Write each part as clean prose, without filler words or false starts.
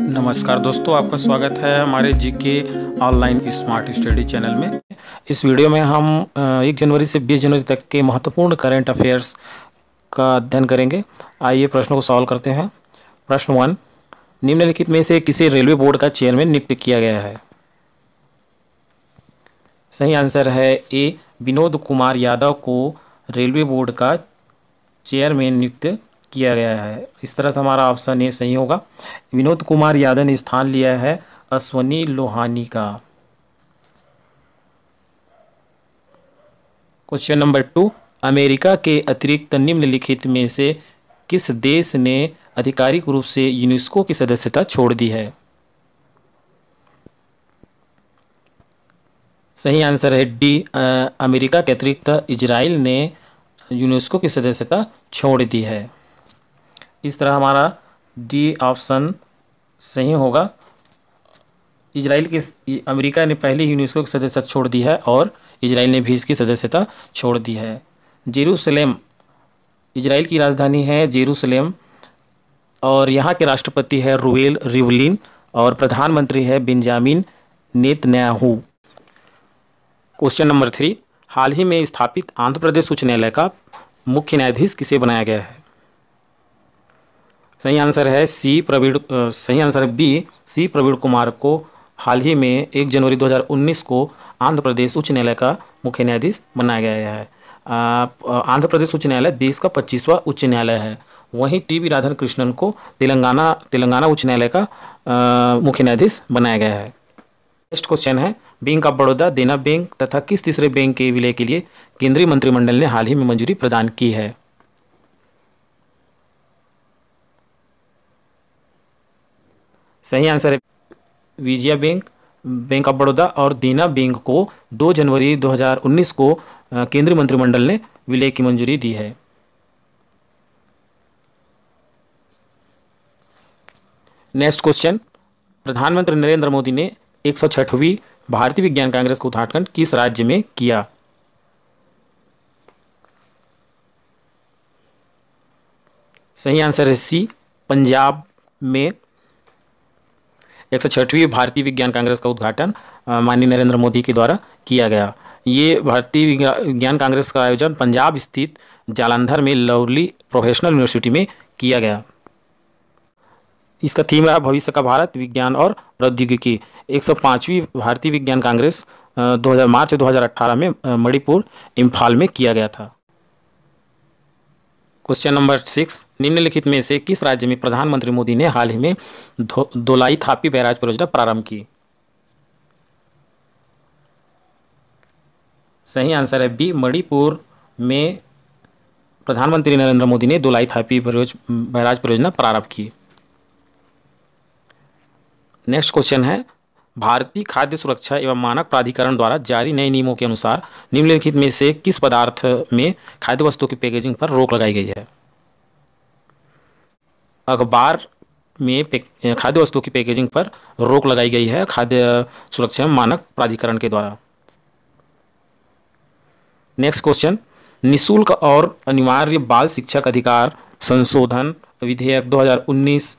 नमस्कार दोस्तों, आपका स्वागत है हमारे GK online smart study channel में। इस वीडियो में हम 1 जनवरी से 20 जनवरी तक के महत्वपूर्ण करंट अफेयर्स का अध्ययन करेंगे। आइए प्रश्नों को सॉल्व करते हैं। प्रश्न 1, निम्नलिखित में से किसे रेलवे बोर्ड का चेयरमैन नियुक्त किया गया है? सही आंसर है ए, विनोद कुमार यादव को रेलवे बोर्ड का चेयरमैन नियुक्त किया गया है। इस तरह से हमारा ऑप्शन ए सही होगा। विनोद कुमार यादव ने स्थान लिया है अश्वनी लोहानी का। क्वेश्चन नंबर 2, अमेरिका के अतिरिक्त निम्नलिखित में से किस देश ने आधिकारिक रूप से यूनेस्को की सदस्यता छोड़ दी है? सही आंसर है डी, अमेरिका के अतिरिक्त इजराइल ने यूनेस्को की सदस्यता छोड़ दी है। इस तरह हमारा डी ऑप्शन सही होगा। अमेरिका ने पहले यूनेस्को की सदस्यता छोड़ दी है और इजराइल ने भी इसकी सदस्यता छोड़ दी है। जेरूसलेम इजराइल की राजधानी है जेरूसलेम, और यहाँ के राष्ट्रपति है रूवेल रिवलिन और प्रधानमंत्री है बेंजामिन नेतन्याहू। क्वेश्चन नंबर 3, हाल ही में स्थापित आंध्र प्रदेश उच्च न्यायालय का मुख्य न्यायाधीश किसे बनाया गया है? सही आंसर है बी, सी प्रवीण कुमार को हाल ही में 1 जनवरी 2019 को आंध्र प्रदेश उच्च न्यायालय का मुख्य न्यायाधीश बनाया गया है। आंध्र प्रदेश उच्च न्यायालय देश का 25वां उच्च न्यायालय है। वहीं टी.बी. राधाकृष्णन को तेलंगाना उच्च न्यायालय का मुख्य न्यायाधीश बनाया गया है। नेक्स्ट क्वेश्चन है, बैंक ऑफ बड़ौदा, देना बैंक तथा किस तीसरे बैंक के विलय के लिए केंद्रीय मंत्रिमंडल ने हाल ही में मंजूरी प्रदान की है? सही आंसर है Vijaya bank, bank of Baroda और देना बैंक को 2 जनवरी 2019 को केंद्रीय मंत्रिमंडल ने विलय की मंजूरी दी है। नेक्स्ट क्वेश्चन, प्रधानमंत्री नरेंद्र मोदी ने 106वीं भारतीय विज्ञान कांग्रेस का उद्घाटन किस राज्य में किया? सही आंसर है सी, पंजाब में 106वीं भारतीय विज्ञान कांग्रेस का उद्घाटन माननीय नरेंद्र मोदी के द्वारा किया गया। ये भारतीय विज्ञान कांग्रेस का आयोजन पंजाब स्थित जालंधर में लवली प्रोफेशनल यूनिवर्सिटी में किया गया। इसका थीम रहा भविष्य का भारत, विज्ञान और प्रौद्योगिकी। 105वीं भारतीय विज्ञान कांग्रेस मार्च 2018 में मणिपुर, इम्फाल में किया गया था। क्वेश्चन नंबर 6, निम्नलिखित में से किस राज्य में प्रधानमंत्री मोदी ने हाल ही में धोलाई थापी बैराज परियोजना प्रारंभ की? सही आंसर है बी, मणिपुर में प्रधानमंत्री नरेंद्र मोदी ने धोलाई थापी बैराज परियोजना प्रारंभ की। नेक्स्ट क्वेश्चन है, भारतीय खाद्य सुरक्षा एवं मानक प्राधिकरण द्वारा जारी नए नियमों के अनुसार निम्नलिखित में से किस पदार्थ में खाद्य वस्तुओं की पैकेजिंग पर रोक लगाई गई है? अखबार में खाद्य वस्तुओं की पैकेजिंग पर रोक लगाई गई है खाद्य सुरक्षा एवं मानक प्राधिकरण के द्वारा। नेक्स्ट क्वेश्चन, निःशुल्क और अनिवार्य बाल शिक्षक अधिकार संशोधन विधेयक 2019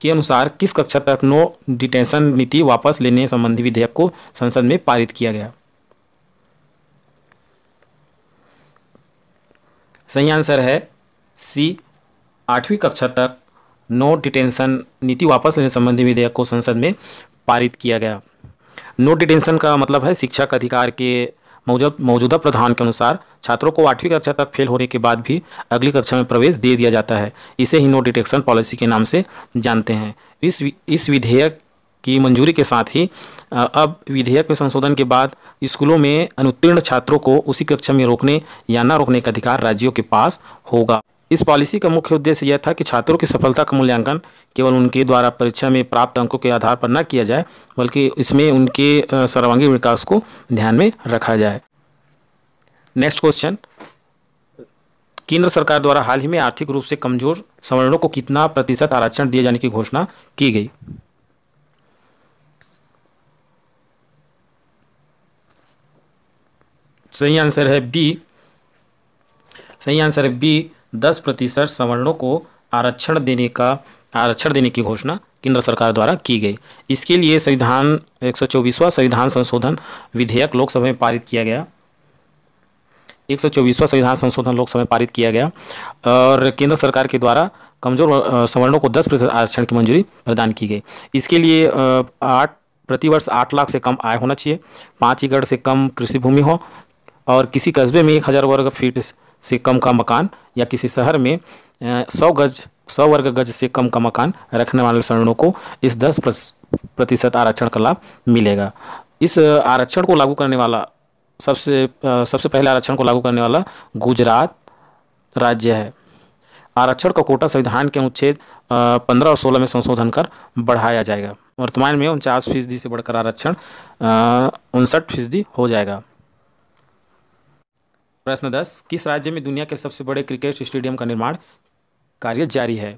के अनुसार किस कक्षा तक नो डिटेंशन नीति वापस लेने संबंधी विधेयक को संसद में पारित किया गया? सही आंसर है सी, 8वीं कक्षा तक नो डिटेंशन नीति वापस लेने संबंधी विधेयक को संसद में पारित किया गया। नो डिटेंशन का मतलब है शिक्षा का अधिकार के मौजूदा प्रावधान के अनुसार छात्रों को 8वीं कक्षा तक फेल होने के बाद भी अगली कक्षा में प्रवेश दे दिया जाता है। इसे ही नो डिटेंशन पॉलिसी के नाम से जानते हैं। इस विधेयक की मंजूरी के साथ ही अब विधेयक में संशोधन के बाद स्कूलों में अनुत्तीर्ण छात्रों को उसी कक्षा में रोकने या न रोकने का अधिकार राज्यों के पास होगा। इस पॉलिसी का मुख्य उद्देश्य यह था कि छात्रों की सफलता का मूल्यांकन केवल उनके द्वारा परीक्षा में प्राप्त अंकों के आधार पर न किया जाए, बल्कि इसमें उनके सर्वांगीण विकास को ध्यान में रखा जाए। नेक्स्ट क्वेश्चन, केंद्र सरकार द्वारा हाल ही में आर्थिक रूप से कमजोर सवर्णों को कितना प्रतिशत आरक्षण दिए जाने की घोषणा की गई? सही आंसर है बी, 10% सवर्णों को आरक्षण देने की घोषणा केंद्र सरकार द्वारा की गई। इसके लिए 124वां संविधान संशोधन विधेयक लोकसभा में पारित किया गया। 124वां संविधान संशोधन लोकसभा में पारित किया गया और केंद्र सरकार के द्वारा कमजोर सवर्णों को 10% आरक्षण की मंजूरी प्रदान की गई। इसके लिए प्रतिवर्ष 8 लाख से कम आय होना चाहिए, 5 एकड़ से कम कृषि भूमि हो और किसी कस्बे में 1000 वर्ग फीट से कम का मकान या किसी शहर में 100 वर्ग गज से कम का मकान रखने वाले सवर्णों को इस 10% आरक्षण का लाभ मिलेगा। इस आरक्षण को लागू करने वाला सबसे पहले आरक्षण को लागू करने वाला गुजरात राज्य है। आरक्षण का कोटा संविधान के अनुच्छेद 15 और 16 में संशोधन कर बढ़ाया जाएगा। वर्तमान में 49% से बढ़कर आरक्षण 59% हो जाएगा। प्रश्न 10, किस राज्य में दुनिया के सबसे बड़े क्रिकेट स्टेडियम का निर्माण कार्य जारी है?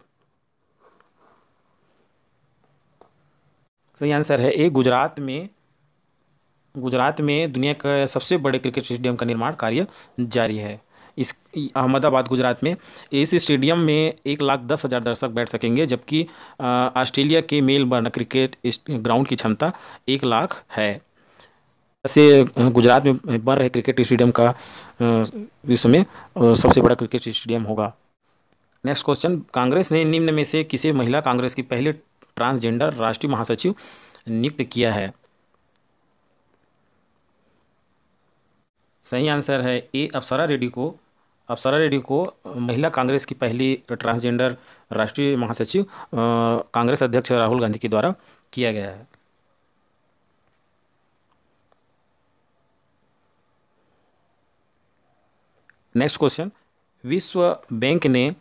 सही आंसर है ए, गुजरात में दुनिया का सबसे बड़े क्रिकेट स्टेडियम का निर्माण कार्य जारी है। इस अहमदाबाद गुजरात में इस स्टेडियम में 1,10,000 दर्शक बैठ सकेंगे, जबकि ऑस्ट्रेलिया के मेलबर्न क्रिकेट ग्राउंड की क्षमता 1 लाख है। ऐसे गुजरात में बन रहे क्रिकेट स्टेडियम का विश्व में सबसे बड़ा क्रिकेट स्टेडियम होगा। नेक्स्ट क्वेश्चन, कांग्रेस ने निम्न में से किसे महिला कांग्रेस की पहले ट्रांसजेंडर राष्ट्रीय महासचिव नियुक्त किया है? सही आंसर है ए, अप्सरा रेड्डी को महिला कांग्रेस की पहली ट्रांसजेंडर राष्ट्रीय महासचिव कांग्रेस अध्यक्ष राहुल गांधी के द्वारा किया गया है। नेक्स्ट क्वेश्चन, विश्व बैंक ने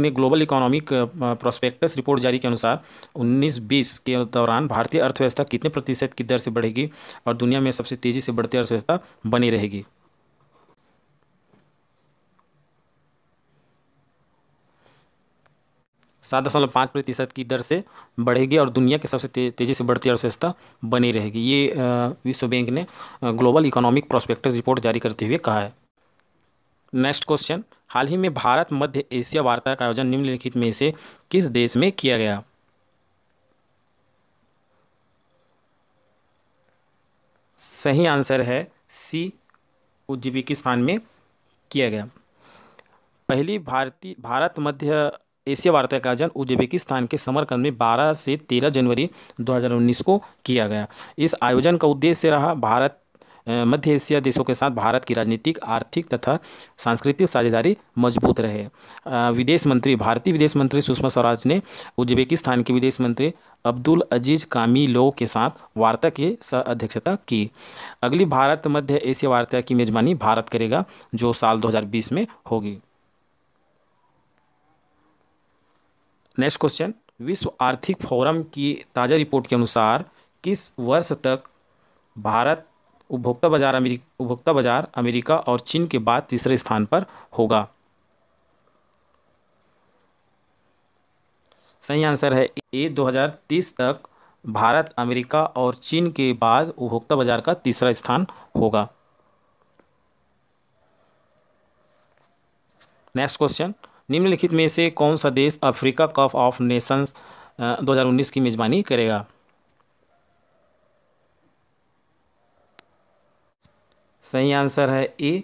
ग्लोबल इकोनॉमिक प्रोस्पेक्टस रिपोर्ट जारी के अनुसार 19-20 के दौरान भारतीय अर्थव्यवस्था कितने प्रतिशत की दर से बढ़ेगी और दुनिया में सबसे तेजी से बढ़ती अर्थव्यवस्था बनी रहेगी? 7.5% की दर से बढ़ेगी और दुनिया के सबसे तेजी से बढ़ती अर्थव्यवस्था बनी रहेगी। ये विश्व बैंक ने ग्लोबल इकोनॉमिक प्रोस्पेक्टस रिपोर्ट जारी करते हुए कहा है। नेक्स्ट क्वेश्चन, हाल ही में भारत मध्य एशिया वार्ता का आयोजन निम्नलिखित में से किस देश में किया गया? सही आंसर है सी, उज्बेकिस्तान में किया गया। पहली भारत मध्य एशिया वार्ता का आयोजन उज्बेकिस्तान के समरकंद में 12 से 13 जनवरी 2019 को किया गया। इस आयोजन का उद्देश्य रहा मध्य एशिया देशों के साथ भारत की राजनीतिक, आर्थिक तथा सांस्कृतिक साझेदारी मजबूत रहे। भारतीय विदेश मंत्री सुषमा स्वराज ने उज्बेकिस्तान के विदेश मंत्री अब्दुल अजीज कामिलोव के साथ वार्ता की अध्यक्षता की। अगली भारत मध्य एशिया वार्ता की मेजबानी भारत करेगा, जो साल 2020 में होगी। नेक्स्ट क्वेश्चन, विश्व आर्थिक फोरम की ताज़ा रिपोर्ट के अनुसार किस वर्ष तक भारत उपभोक्ता बाजार अमेरिका और चीन के बाद तीसरे स्थान पर होगा? सही आंसर है ए, 2030 तक भारत अमेरिका और चीन के बाद उपभोक्ता बाजार का तीसरा स्थान होगा। नेक्स्ट क्वेश्चन, निम्नलिखित में से कौन सा देश अफ्रीका कप ऑफ नेशंस 2019 की मेजबानी करेगा? सही आंसर है ए,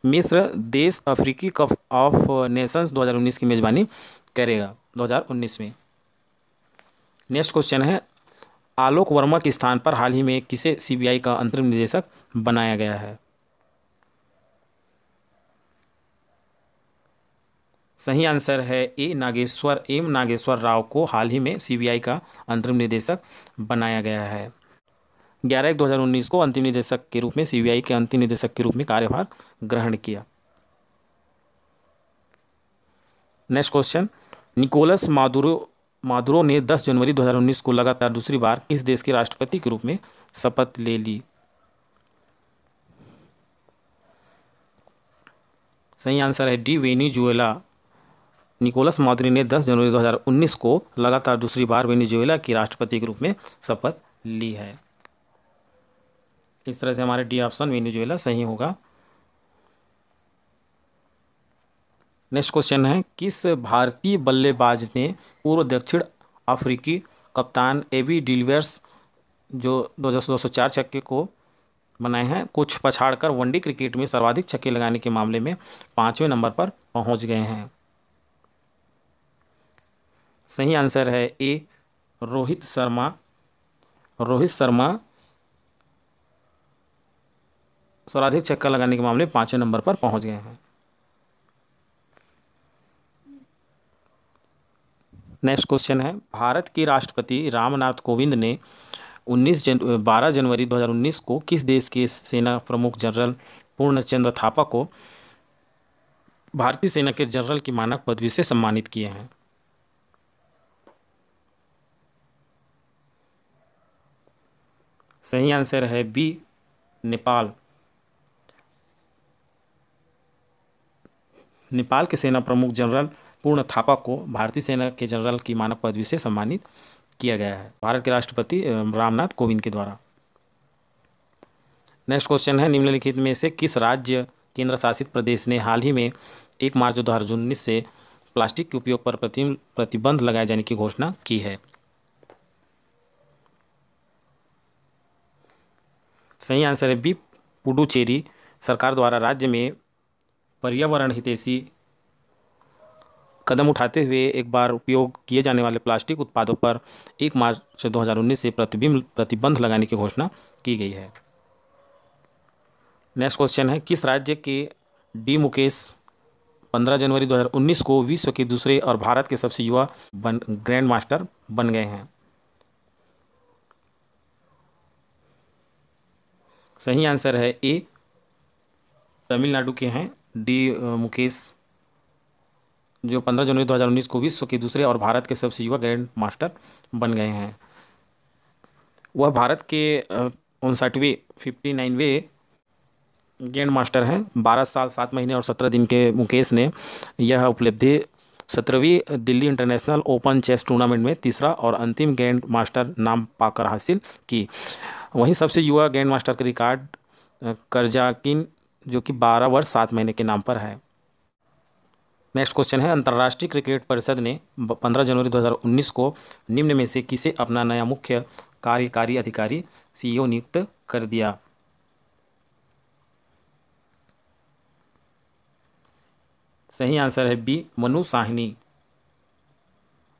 मिस्र देश अफ्रीकी कप ऑफ नेशंस 2019 की मेजबानी करेगा 2019 में। नेक्स्ट क्वेश्चन है, आलोक वर्मा के स्थान पर हाल ही में किसे सीबीआई का अंतरिम निदेशक बनाया गया है? सही आंसर है ए, नागेश्वर राव को हाल ही में सीबीआई का अंतरिम निदेशक बनाया गया है। 11/1/2019 को अंतिम निदेशक के रूप में सीबीआई के अंतिम निदेशक के रूप में कार्यभार ग्रहण किया। नेक्स्ट क्वेश्चन, निकोलस मादुरो ने 10 जनवरी 2019 को लगातार दूसरी बार किस देश के राष्ट्रपति के रूप में शपथ ले ली? सही आंसर है डी, वेनेजुएला। निकोलस मादुरो ने 10 जनवरी 2019 को लगातार दूसरी बार वेनेजुएला की राष्ट्रपति के रूप में शपथ ली है। इस तरह से हमारे डी ऑप्शन वेनेजुएला सही होगा। नेक्स्ट क्वेश्चन है, किस भारतीय बल्लेबाज ने पूर्व दक्षिण अफ्रीकी कप्तान एबी डिविलियर्स जो 204 छक्के को बनाए हैं कुछ पछाड़कर वनडे क्रिकेट में सर्वाधिक छक्के लगाने के मामले में 5वें नंबर पर पहुंच गए हैं? सही आंसर है ए, रोहित शर्मा। रोहित शर्मा सर्वाधिक छक्का लगाने के मामले में 5वें नंबर पर पहुंच गए हैं। नेक्स्ट क्वेश्चन है, भारत के राष्ट्रपति रामनाथ कोविंद ने 12 जनवरी 2019 को किस देश के सेना प्रमुख जनरल पूर्णचंद्र थापा को भारतीय सेना के जनरल की मानक पदवी से सम्मानित किए हैं? सही आंसर है बी, नेपाल। नेपाल के सेना प्रमुख जनरल पूर्ण थापा को भारतीय सेना के जनरल की मानक पदवी से सम्मानित किया गया है भारत के राष्ट्रपति रामनाथ कोविंद के द्वारा। नेक्स्ट क्वेश्चन है, निम्नलिखित में से किस राज्य केंद्र शासित प्रदेश ने हाल ही में 1 मार्च 2019 से प्लास्टिक के उपयोग पर प्रतिबंध लगाए जाने की घोषणा की है? सही आंसर है बी, पुडुचेरी। सरकार द्वारा राज्य में पर्यावरण हितैषी कदम उठाते हुए एक बार उपयोग किए जाने वाले प्लास्टिक उत्पादों पर 1 मार्च 2019 से प्रतिबंध लगाने की घोषणा की गई है। नेक्स्ट क्वेश्चन है, किस राज्य के डी मुकेश 15 जनवरी 2019 को विश्व के दूसरे और भारत के सबसे युवा ग्रैंड मास्टर बन गए हैं? सही आंसर है ए, तमिलनाडु के हैं डी मुकेश, जो 15 जनवरी 2019 को विश्व के दूसरे और भारत के सबसे युवा ग्रैंड मास्टर बन गए हैं। वह भारत के 59वें ग्रैंड मास्टर हैं। 12 साल 7 महीने और 17 दिन के मुकेश ने यह उपलब्धि 17वीं Delhi international open chess tournament में तीसरा और अंतिम ग्रैंड मास्टर नाम पाकर हासिल की। वहीं सबसे युवा ग्रैंड मास्टर का रिकॉर्ड करजाकिन जो कि 12 वर्ष 7 महीने के नाम पर है। नेक्स्ट क्वेश्चन है, अंतर्राष्ट्रीय क्रिकेट परिषद ने 15 जनवरी 2019 को निम्न में से किसे अपना नया मुख्य कार्यकारी अधिकारी CEO नियुक्त कर दिया? सही आंसर है बी, मनु साहनी।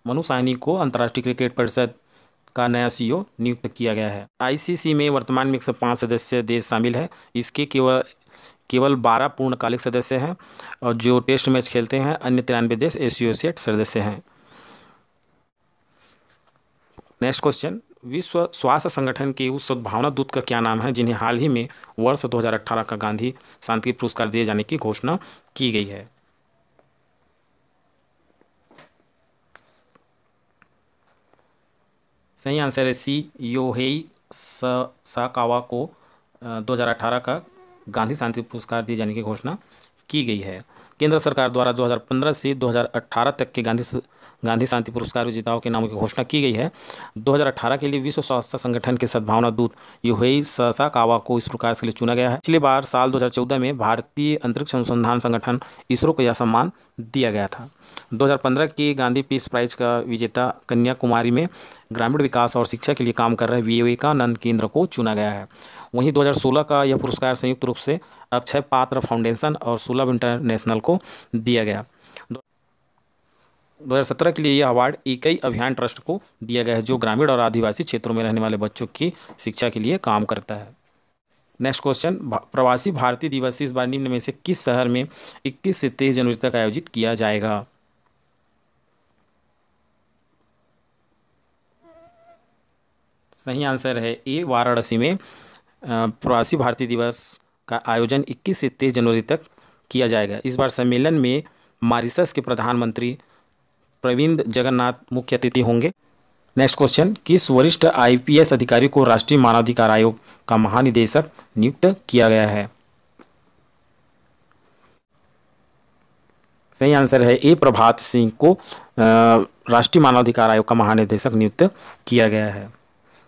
मनु साहनी को अंतर्राष्ट्रीय क्रिकेट परिषद का नया CEO नियुक्त किया गया है। ICC में वर्तमान में 105 सदस्य देश शामिल है। इसके केवल 12 पूर्णकालिक सदस्य हैं और जो टेस्ट मैच खेलते हैं। अन्य 93 देश एसोसिएट सदस्य हैं। नेक्स्ट क्वेश्चन, विश्व स्वास्थ्य संगठन के उस सद्भावना दूत का क्या नाम है जिन्हें हाल ही में वर्ष 2018 का गांधी शांति पुरस्कार दिए जाने की घोषणा की गई है? सही आंसर है सी, योहेई साकावा को 2018 का गांधी शांति पुरस्कार दिए जाने की घोषणा की गई है। केंद्र सरकार द्वारा 2015 से 2018 तक के गांधी शांति पुरस्कार विजेताओं के नामों की घोषणा की गई है। 2018 के लिए विश्व स्वास्थ्य संगठन के सद्भावना दूत योहेई साकावा को इस पुरस्कार के लिए चुना गया है। पिछली बार साल 2014 में भारतीय अंतरिक्ष अनुसंधान संगठन इसरो को यह सम्मान दिया गया था। 2015 के गांधी पीस प्राइज का विजेता कन्याकुमारी में ग्रामीण विकास और शिक्षा के लिए काम कर रहे विवेकानंद केंद्र को चुना गया है। वहीं 2016 का यह पुरस्कार संयुक्त रूप से अक्षय पात्र फाउंडेशन और सुलभ इंटरनेशनल को दिया गया। 2017 के लिए यह अवार्ड इकाई अभियान ट्रस्ट को दिया गया है जो ग्रामीण और आदिवासी क्षेत्रों में रहने वाले बच्चों की शिक्षा के लिए काम करता है। नेक्स्ट क्वेश्चन, प्रवासी भारतीय दिवस इस बार निम्न में से किस शहर में 21 से 23 जनवरी तक आयोजित किया जाएगा? सही आंसर है ए, वाराणसी में प्रवासी भारतीय दिवस का आयोजन 21 से 23 जनवरी तक किया जाएगा। इस बार सम्मेलन में मॉरिशस के प्रधानमंत्री प्रविंद जगन्नाथ मुख्य अतिथि होंगे। नेक्स्ट क्वेश्चन, किस वरिष्ठ IPS अधिकारी को राष्ट्रीय मानवाधिकार आयोग का महानिदेशक नियुक्त किया गया है? सही आंसर है ए, प्रभात सिंह को राष्ट्रीय मानवाधिकार आयोग का महानिदेशक नियुक्त किया गया है।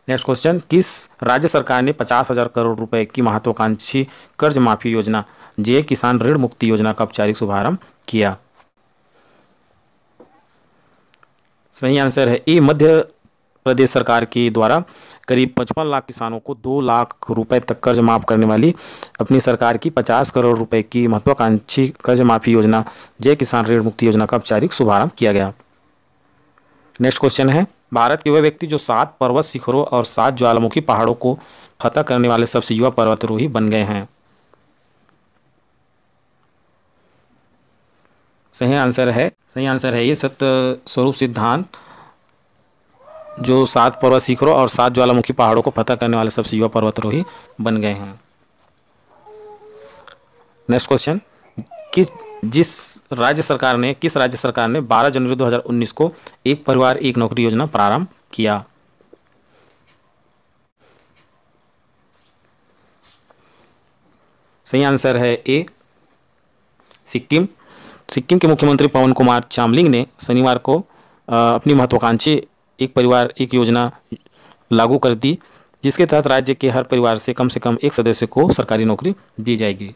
नेक्स्ट क्वेश्चन, किस राज्य सरकार ने 50,000 करोड़ रुपए की महत्वाकांक्षी कर्ज माफी योजना जय किसान ऋण मुक्ति योजना का औपचारिक शुभारंभ किया? सही आंसर है ए, मध्य प्रदेश सरकार के द्वारा करीब 55 लाख किसानों को 2 लाख रुपए तक कर्ज माफ करने वाली अपनी सरकार की 50 करोड़ रुपए की महत्वाकांक्षी कर्ज माफी योजना जय किसान ऋण मुक्ति योजना का औपचारिक शुभारंभ किया गया। नेक्स्ट क्वेश्चन है, भारत के वह व्यक्ति जो 7 पर्वत शिखरों और 7 ज्वालामुखी पहाड़ों को फतह करने वाले सबसे युवा पर्वतारोही बन गए हैं। सही आंसर है ये सत्य स्वरूप सिद्धांत, जो 7 पर्वत शिखरों और 7 ज्वालामुखी पहाड़ों को फतह करने वाले सबसे युवा पर्वतारोही बन गए हैं। नेक्स्ट क्वेश्चन, किस राज्य सरकार ने 12 जनवरी 2019 को एक परिवार एक नौकरी योजना प्रारंभ किया। सही आंसर है ए, सिक्किम के मुख्यमंत्री पवन कुमार चामलिंग ने शनिवार को अपनी महत्वाकांक्षी एक परिवार एक योजना लागू कर दी, जिसके तहत राज्य के हर परिवार से कम एक सदस्य को सरकारी नौकरी दी जाएगी।